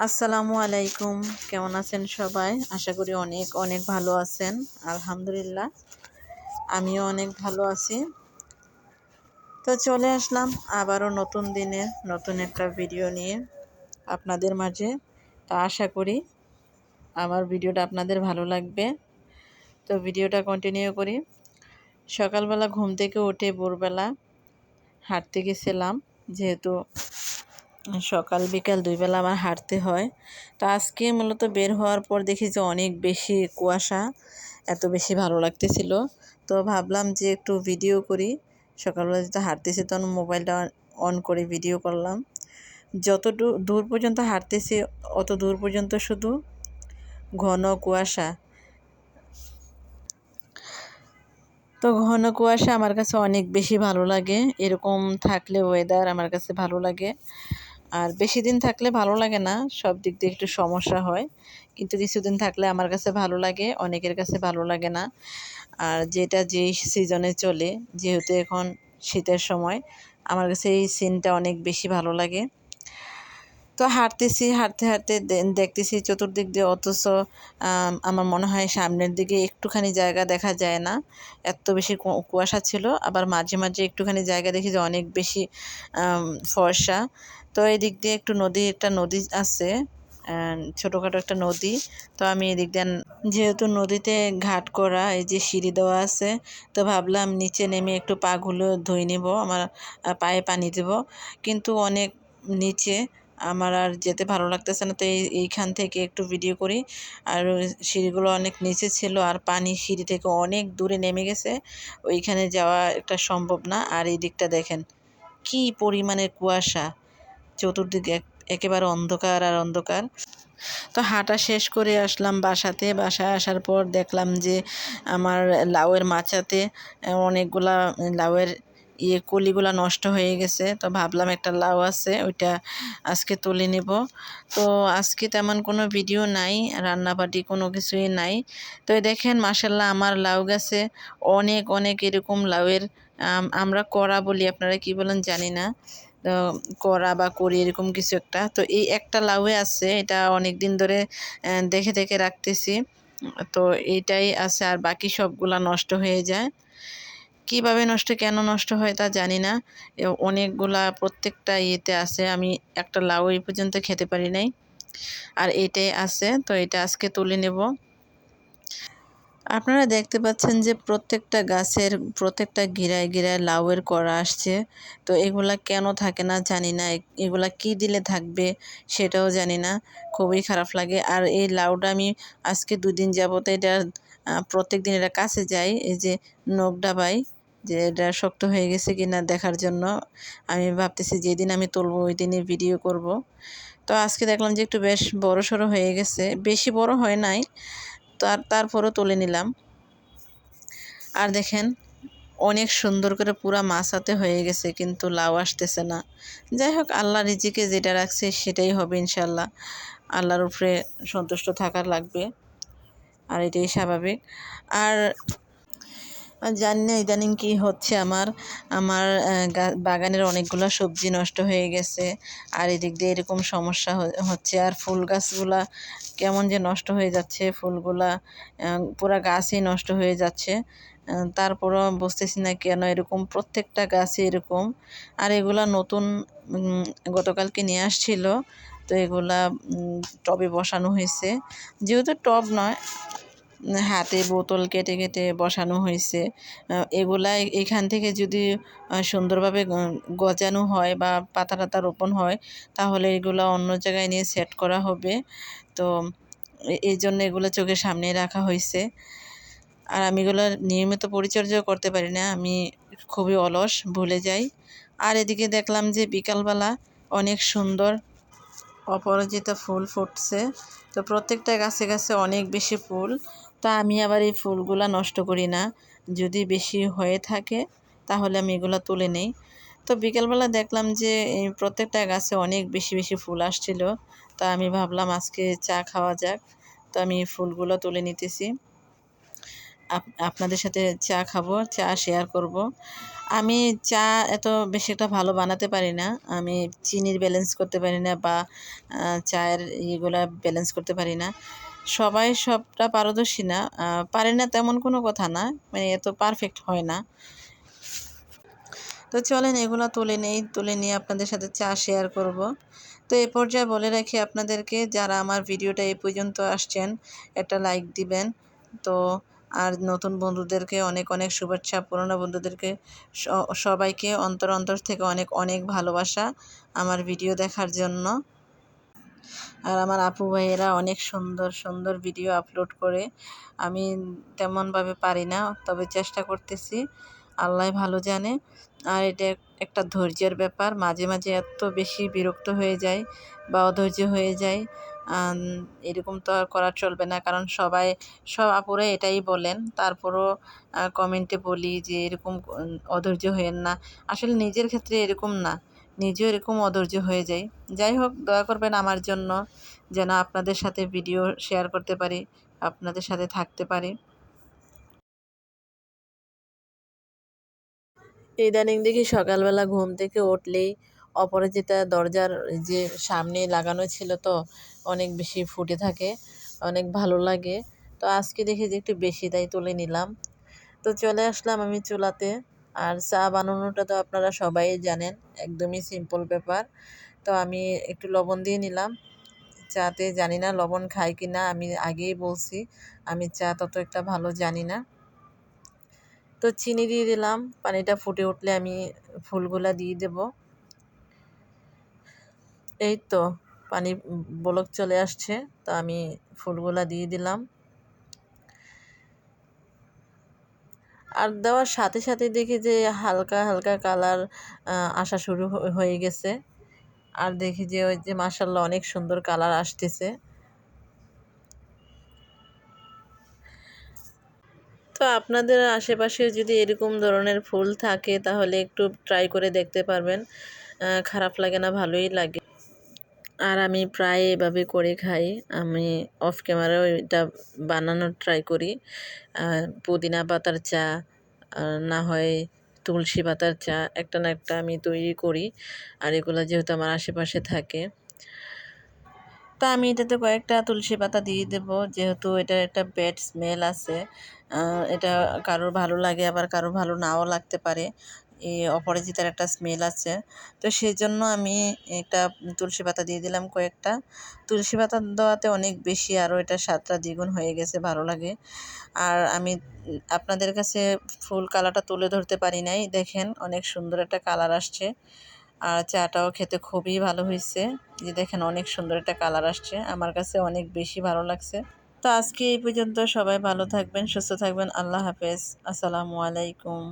আসসালামু আলাইকুম। কেমন আছেন সবাই? আশা করি অনেক অনেক ভালো আছেন। আলহামদুলিল্লাহ আমিও অনেক ভালো আছি। তো চলে আসলাম আবারও নতুন দিনে নতুন একটা ভিডিও নিয়ে আপনাদের মাঝে। তো আশা করি আমার ভিডিওটা আপনাদের ভালো লাগবে। তো ভিডিওটা কন্টিনিউ করি। সকালবেলা ঘুম থেকে উঠে ভোরবেলা হাঁটতে গেছিলাম, যেহেতু সকাল বিকাল দুই বেলা আমার হাঁটতে হয়। তো আজকে মূলত বের হওয়ার পর দেখি যে অনেক বেশি কুয়াশা, এত বেশি ভালো লাগতেছিল। তো ভাবলাম যে একটু ভিডিও করি। সকালবেলা যেহেতু হাঁটতেছি তখন মোবাইলটা অন করে ভিডিও করলাম। দূর পর্যন্ত হাঁটতেছি অত দূর পর্যন্ত শুধু ঘন কুয়াশা। তো ঘন কুয়াশা আমার কাছে অনেক বেশি ভালো লাগে। এরকম থাকলে ওয়েদার আমার কাছে ভালো লাগে। আর বেশি দিন থাকলে ভালো লাগে না, সব দিক দিয়ে একটু সমস্যা হয়। কিন্তু কিছুদিন থাকলে আমার কাছে ভালো লাগে, অনেকের কাছে ভালো লাগে না। আর যেটা যেই সিজনে চলে, যেহেতু এখন শীতের সময়, আমার কাছে এই সিনটা অনেক বেশি ভালো লাগে। তো হাঁটতেছি, হাঁটতে হাঁটতে দেখতেছি চতুর্দিক দিয়ে, অথচ আমার মনে হয় সামনের দিকে একটুখানি জায়গা দেখা যায় না, এত বেশি কুয়াশা ছিল। আবার মাঝে মাঝে একটুখানি জায়গা দেখি যে অনেক বেশি ফর্সা। তো এই দিক দিয়ে একটা নদী আছে, ছোটোখাটো একটা নদী। তো আমি এদিক দিয়ে, যেহেতু নদীতে ঘাট করা, এই যে সিঁড়ি দেওয়া আছে, তো ভাবলাম নিচে নেমে একটু পাগুলো ধুয়ে নেব, আমার পায়ে পানি দেব। কিন্তু অনেক নিচে, আমার আর যেতে ভালো লাগতেছে না। তো এইখান থেকে একটু ভিডিও করি। আর সিঁড়িগুলো অনেক নিচে ছিল, আর পানি সিঁড়ি থেকে অনেক দূরে নেমে গেছে, ওইখানে যাওয়া একটা সম্ভব না। আর এই দিকটা দেখেন কি পরিমাণে কুয়াশা, চতুর্দিকে একেবারে অন্ধকার আর অন্ধকার। তো হাঁটা শেষ করে আসলাম বাসাতে। বাসায় আসার পর দেখলাম যে আমার লাউয়ের মাচাতে অনেকগুলা লাউয়ের কলিগুলা নষ্ট হয়ে গেছে। তো ভাবলাম একটা লাউ আছে, ওইটা আজকে তুলে নেব। তো আজকে তেমন কোনো ভিডিও নাই, রান্নাবাটি কোনো কিছুই নাই। তো দেখেন মাশাল্লাহ আমার লাউ গাছে অনেক অনেক এরকম লাউয়ের, আমরা করা বলি, আপনারা কি বলেন জানি না, তো করা বা করি এরকম কিছু একটা। তো এই একটা লাউয়ে আছে, এটা অনেক দিন ধরে দেখে দেখে রাখতেছি। তো এইটাই আছে, আর বাকি সবগুলা নষ্ট হয়ে যায়। কিভাবে নষ্ট, কেন নষ্ট হয় তা জানি না। অনেকগুলা প্রত্যেকটা ইয়েতে আছে, আমি একটা লাউ এই পর্যন্ত খেতে পারি নাই। আর এইটাই আছে, তো এটা আজকে তুলে নেব। আপনারা দেখতে পাচ্ছেন যে প্রত্যেকটা গাছের প্রত্যেকটা গিরায় গিরায় লাউয়ের করা আসছে। তো এগুলা কেন থাকে না জানি না, এগুলা কি দিলে থাকবে সেটাও জানি না, খুবই খারাপ লাগে। আর এই লাউটা আমি আজকে 2 দিন যাবত এটা প্রত্যেক দিন এটা কাছে যাই, এই যে নখ ডাবাই, যে এটা শক্ত হয়ে গেছে কিনা দেখার জন্য। আমি ভাবতেছি যেদিন আমি তুলবো ওই দিনই ভিডিও করব। তো আজকে দেখলাম যে একটু বেশ বড় সড়ো হয়ে গেছে, বেশি বড় হয় নাই, তারপরও তুলে নিলাম। আর দেখেন অনেক সুন্দর করে পুরা মাছাতে হয়ে গেছে, কিন্তু লাউ আসতেছে না। যাই হোক, আল্লাহ রিজিকে যেটা রাখছে সেটাই হবে ইনশাল্লাহ। আল্লাহর উপরে সন্তুষ্ট থাকার লাগবে, আর এটাই স্বাভাবিক। আর জানি না ইদানিং কি হচ্ছে, আমার আমার বাগানের অনেকগুলো সবজি নষ্ট হয়ে গেছে। আর এদিক দিয়ে এরকম সমস্যা হচ্ছে। আর ফুল গাছগুলা কেমন যে নষ্ট হয়ে যাচ্ছে, ফুলগুলা পুরা গাছই নষ্ট হয়ে যাচ্ছে। তারপরও বুঝতেছি না কেন এরকম, প্রত্যেকটা গাছে এরকম। আর এগুলা নতুন গতকালকে নিয়ে আসছিল। তো এগুলা টবে বসানো হয়েছে, যেহেতু টব নয়, হাতে বোতল কেটে কেটে বসানো হয়েছে। এগুলা এখান থেকে যদি সুন্দরভাবে গজানো হয় বা পাতা টাতা রোপণ হয়, তাহলে এগুলো অন্য জায়গায় নিয়ে সেট করা হবে। তো এই জন্য এগুলো চোখের সামনে রাখা হয়েছে। আর আমি এগুলো নিয়মিত পরিচর্যাও করতে পারি না, আমি খুবই অলস, ভুলে যাই। আর এদিকে দেখলাম যে বিকালবেলা অনেক সুন্দর অপরাজিতা ফুল ফুটছে। তো প্রত্যেকটা গাছে গাছে অনেক বেশি ফুল। তা আমি আবার এই ফুলগুলা নষ্ট করি না, যদি বেশি হয়ে থাকে তাহলে আমি এগুলো তুলে নেই। তো বিকেলবেলা দেখলাম যে এই প্রত্যেকটা গাছে অনেক বেশি বেশি ফুল আসছিল। তা আমি ভাবলাম আজকে চা খাওয়া যাক। তো আমি ফুলগুলো তুলে নিতেছি। আপনাদের সাথে চা খাবো, চা শেয়ার করব। আমি চা এত বেশি একটা ভালো বানাতে পারি না। আমি চিনির ব্যালেন্স করতে পারি না বা চায়ের ইয়েগুলা ব্যালেন্স করতে পারি না। সবাই সবটা পারদর্শী না, পারে না তেমন কোনো কথা না, মানে এত পারফেক্ট হয় না। তো চলেন এগুলো তুলে নেই, তুলে নিয়ে আপনাদের সাথে চা শেয়ার করব। তো এই পর্যায়ে বলে রাখি আপনাদেরকে, যারা আমার ভিডিওটা এই পর্যন্ত আসছেন একটা লাইক দিবেন। তো আর নতুন বন্ধুদেরকে অনেক অনেক শুভেচ্ছা, পুরনো বন্ধুদেরকে সবাইকে অন্তর অন্তর থেকে অনেক অনেক ভালোবাসা আমার ভিডিও দেখার জন্য। আর আমার আপু ভাইয়েরা অনেক সুন্দর সুন্দর ভিডিও আপলোড করে, আমি তেমনভাবে পারি না, তবে চেষ্টা করতেছি, আল্লাহ ভালো জানে। আর এটা একটা ধৈর্যের ব্যাপার, মাঝে মাঝে এত বেশি বিরক্ত হয়ে যায় বা অধৈর্য হয়ে যায়। এরকম তো আর করা চলবে না, কারণ সব আপুরা এটাই বলেন। তারপরও কমেন্টে বলি যে এরকম অধৈর্য হয়েন না। আসলে নিজের ক্ষেত্রে এরকম না, নিজেও এরকম অধৈর্য হয়ে যাই। যাই হোক, দয়া করবেন আমার জন্য, যেন আপনাদের সাথে ভিডিও শেয়ার করতে পারি, আপনাদের সাথে থাকতে পারি। ইদানিং দেখি সকালবেলা ঘুম থেকে উঠলেই অপরাজিতা দরজার যে সামনে লাগানো ছিল, তো অনেক বেশি ফুটে থাকে, অনেক ভালো লাগে। তো আজকে দেখি যে একটু বেশি, তাই তুলে নিলাম। তো চলে আসলাম আমি চুলাতে। আর চা বানানোটা তো আপনারা সবাই জানেন, একদমই সিম্পল ব্যাপার। তো আমি একটু লবণ দিয়ে নিলাম চাতে। জানি না লবণ খাই কি না, আমি আগেই বলছি আমি চা তত একটা ভালো জানি না। তো চিনি দিয়ে দিলাম, পানিটা ফুটে উঠলে আমি ফুলগুলা দিয়ে দেব। এই তো পানি বলক চলে আসছে, তো আমি ফুলগুলা দিয়ে দিলাম। আর দেওয়ার সাথে সাথে দেখি যে হালকা হালকা কালার আসা শুরু হয়ে গেছে। আর দেখি যে ওই যে মাশাআল্লাহ অনেক সুন্দর কালার আসতেছে। তো আপনাদের আশেপাশে যদি এরকম ধরনের ফুল থাকে তাহলে একটু ট্রাই করে দেখতে পারবেন, খারাপ লাগে না, ভালোই লাগে। আর আমি প্রায় এভাবে করে খাই। আমি অফ ক্যামেরাও এটা বানানোর ট্রাই করি। পুদিনা পাতার চা, না হয় তুলসী পাতার চা, একটা না একটা আমি তৈরি করি। আর এগুলো যেহেতু আমার আশেপাশে থাকে, তা আমি এটাতে কয়েকটা তুলসী পাতা দিয়ে দেব, যেহেতু এটার একটা ব্যাড স্মেল আছে। এটা কারোর ভালো লাগে, আবার কারোর ভালো নাও লাগতে পারে। এই অপরাজিতার একটা স্মেল আছে, তো সেই জন্য আমি একটা তুলসী পাতা দিয়ে দিলাম কয়েকটা। তুলসী পাতা দেওয়াতে অনেক বেশি আরও এটা স্বাদটা দ্বিগুণ হয়ে গেছে, ভালো লাগে। আর আমি আপনাদের কাছে ফুল কালারটা তুলে ধরতে পারি নাই, দেখেন অনেক সুন্দর একটা কালার আসছে। আর চাটাও খেতে খুবই ভালো হয়েছে, যে দেখেন অনেক সুন্দর একটা কালার আসছে, আমার কাছে অনেক বেশি ভালো লাগছে। তো আজকে এই পর্যন্ত, সবাই ভালো থাকবেন, সুস্থ থাকবেন, আল্লাহ হাফেজ, আসসালামু আলাইকুম।